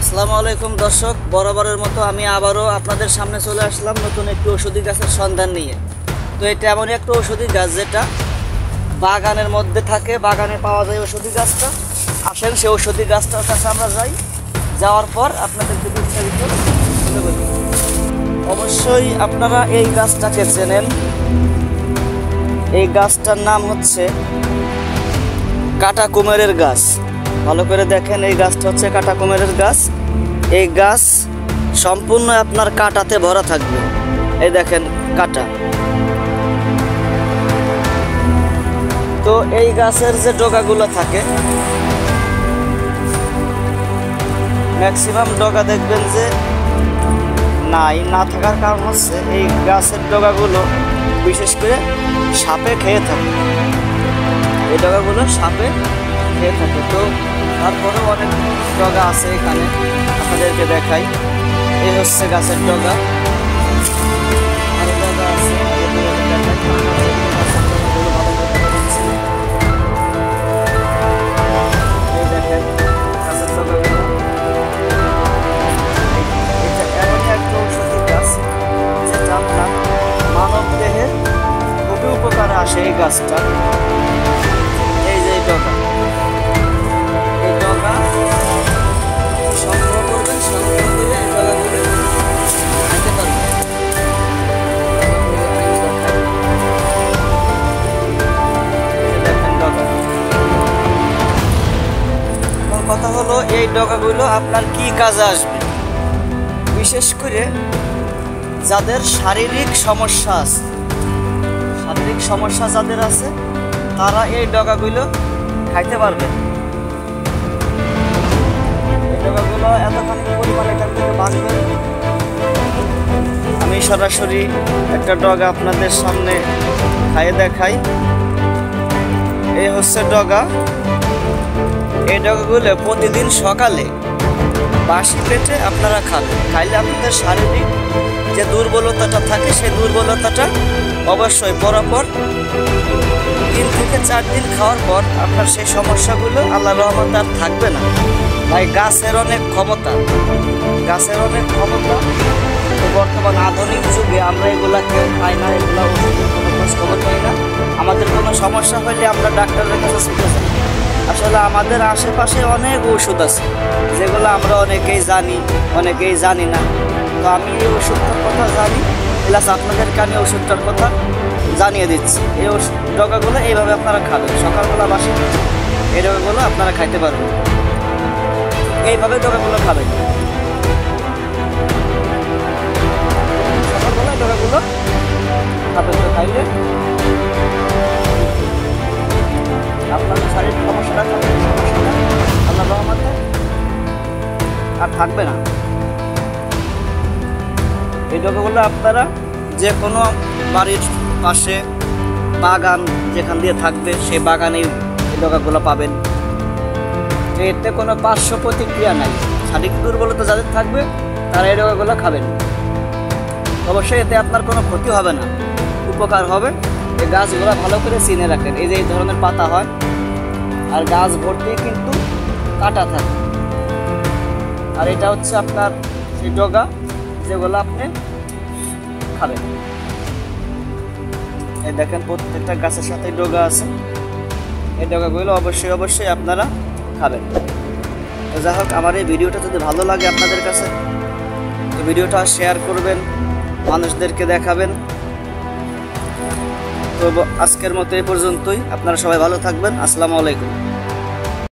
আসসালামু আলাইকুম দর্শক, বরাবরের মতো আমি আবারও আপনাদের সামনে চলে আসলাম নতুন একটি ঔষধি গাছের সন্ধান নিয়ে। তো এটা এমনই একটা ঔষধি গাছ যেটা বাগানের মধ্যে থাকে, বাগানে পাওয়া যায় ঔষধি গাছটা। আসেন সে ঔষধি গাছটার কাছে আমরা যাই, যাওয়ার পর আপনাদেরকে বিস্তারিত তুলে বলি। অবশ্যই আপনারা এই গাছটাকে চেনেন। এই গাছটার নাম হচ্ছে কাটা কুমেরের গাছ। ভালো করে দেখেন, এই গাছটা হচ্ছে কাটা কুমেরের গাছ। এই গাছ সম্পূর্ণ আপনার কাঁটাতে ভরা থাকবে। এই দেখেন কাঁটা। তো এই গাছের যে ডগাগুলো থাকে, ম্যাক্সিমাম ডগা দেখবেন যে না থাকার কারণ হচ্ছে এই গাছের ডগাগুলো বিশেষ করে সাপে খেয়ে থাকে। এই ডগাগুলো সাপে খেয়ে থাকে। তো তারপরেও অনেক ডগা আছে এখানে, আপনাদেরকে দেখাই। এই হচ্ছে গাছের ডগা, আরো ডগা আছে। এই দেখেন গাছের ডগাগুলো। এটা এমন একটা ঔষধি গাছ যেটা আপনার মানব দেহের খুবই উপকারে আসে। এই গাছটা, এই যে ডগা, এই ডগা সংগ্রহ করবেন, সংগ্রহ করে এই ডগাগুলো খাইতে পারবেন। দেখেন ডগা। এখন কথা হলো এই ডগাগুলো আপনার কি কাজে আসবে। বিশেষ করে যাদের শারীরিক সমস্যা আছে, শারীরিক সমস্যা যাদের আছে তারা এই ডগাগুলো খাইতে পারবে। এই ডগাগুলো এতখানি পরিমাণে এখান থেকে বাঁচবে। আমি সরাসরি একটা ডগা আপনাদের সামনে খাইয়ে দেখাই। এই হচ্ছে ডগা। এই ডগাগুলো প্রতিদিন সকালে বাসি পেটে আপনারা খাবেন। খাইলে আপনাদের শারীরিক যে দুর্বলতাটা থাকে, সেই দুর্বলতাটা অবশ্যই পরপর 3 থেকে 4 দিন খাওয়ার পর আপনার সেই সমস্যাগুলো আল্লাহর রহমতে আর থাকবে না। ভাই গাছের অনেক ক্ষমতা, গাছের অনেক ক্ষমতা। তো বর্তমান আধুনিক যুগে আমরা এগুলা কেউ খাই না, এগুলো ওষুধের কোনো খোঁজ খবর পাই না। আমাদের কোনো সমস্যা হলে আমরা ডাক্তারের কাছে ছুটে যাই। আসলে আমাদের আশেপাশে অনেক ওষুধ আছে যেগুলো আমরা অনেকেই জানি, অনেকেই জানি না। তো আমি এই ওষুধটার কথা জানি, প্লাস আপনাদেরকে আমি ওষুধটার কথা জানিয়ে দিচ্ছি। এই ডগাগুলো এইভাবে আপনারা খাবেন সকালবেলা বাসি। এই ডগাগুলো আপনারা খাইতে পারবেন, এইভাবে ডগাগুলো খাবেন। সকালবেলা ডগাগুলো খাবেন। তো খাইলে আপনাদের শারীরিক সমস্যাটা থাকবে, আল্লাহ রহমতে আর থাকবে না। এই ডগাগুলো আপনারা যে কোনো বাড়ির পাশে বাগান যেখান দিয়ে থাকবে, সেই বাগানে এই ডগাগুলো পাবেন। এতে কোনো পার্শ্ব প্রতিক্রিয়া নাই। শারীরিক দুর্বলতা যাদের থাকবে তারা এই ডগাগুলো খাবেন। অবশ্যই এতে আপনার কোনো ক্ষতি হবে না, উপকার হবে। এই গাছগুলো ভালো করে চিনে রাখেন। এই যে এই ধরনের পাতা হয়, আর গাছ ভর্তি কিন্তু কাটা থাকে। আর এটা হচ্ছে আপনার সেই ডগা যেগুলো আপনি খাবেন। এই দেখেন প্রত্যেকটা গাছের সাথে ডগা আছে। এই ডগাগুলো অবশ্যই আপনারা খাবেন। তো যাই হোক, আমার এই ভিডিওটা যদি ভালো লাগে আপনাদের কাছে, এই ভিডিওটা শেয়ার করবেন, মানুষদেরকে দেখাবেন। তো আজকের মতো এই পর্যন্তই। আপনারা সবাই ভালো থাকবেন। আসসালামু আলাইকুম।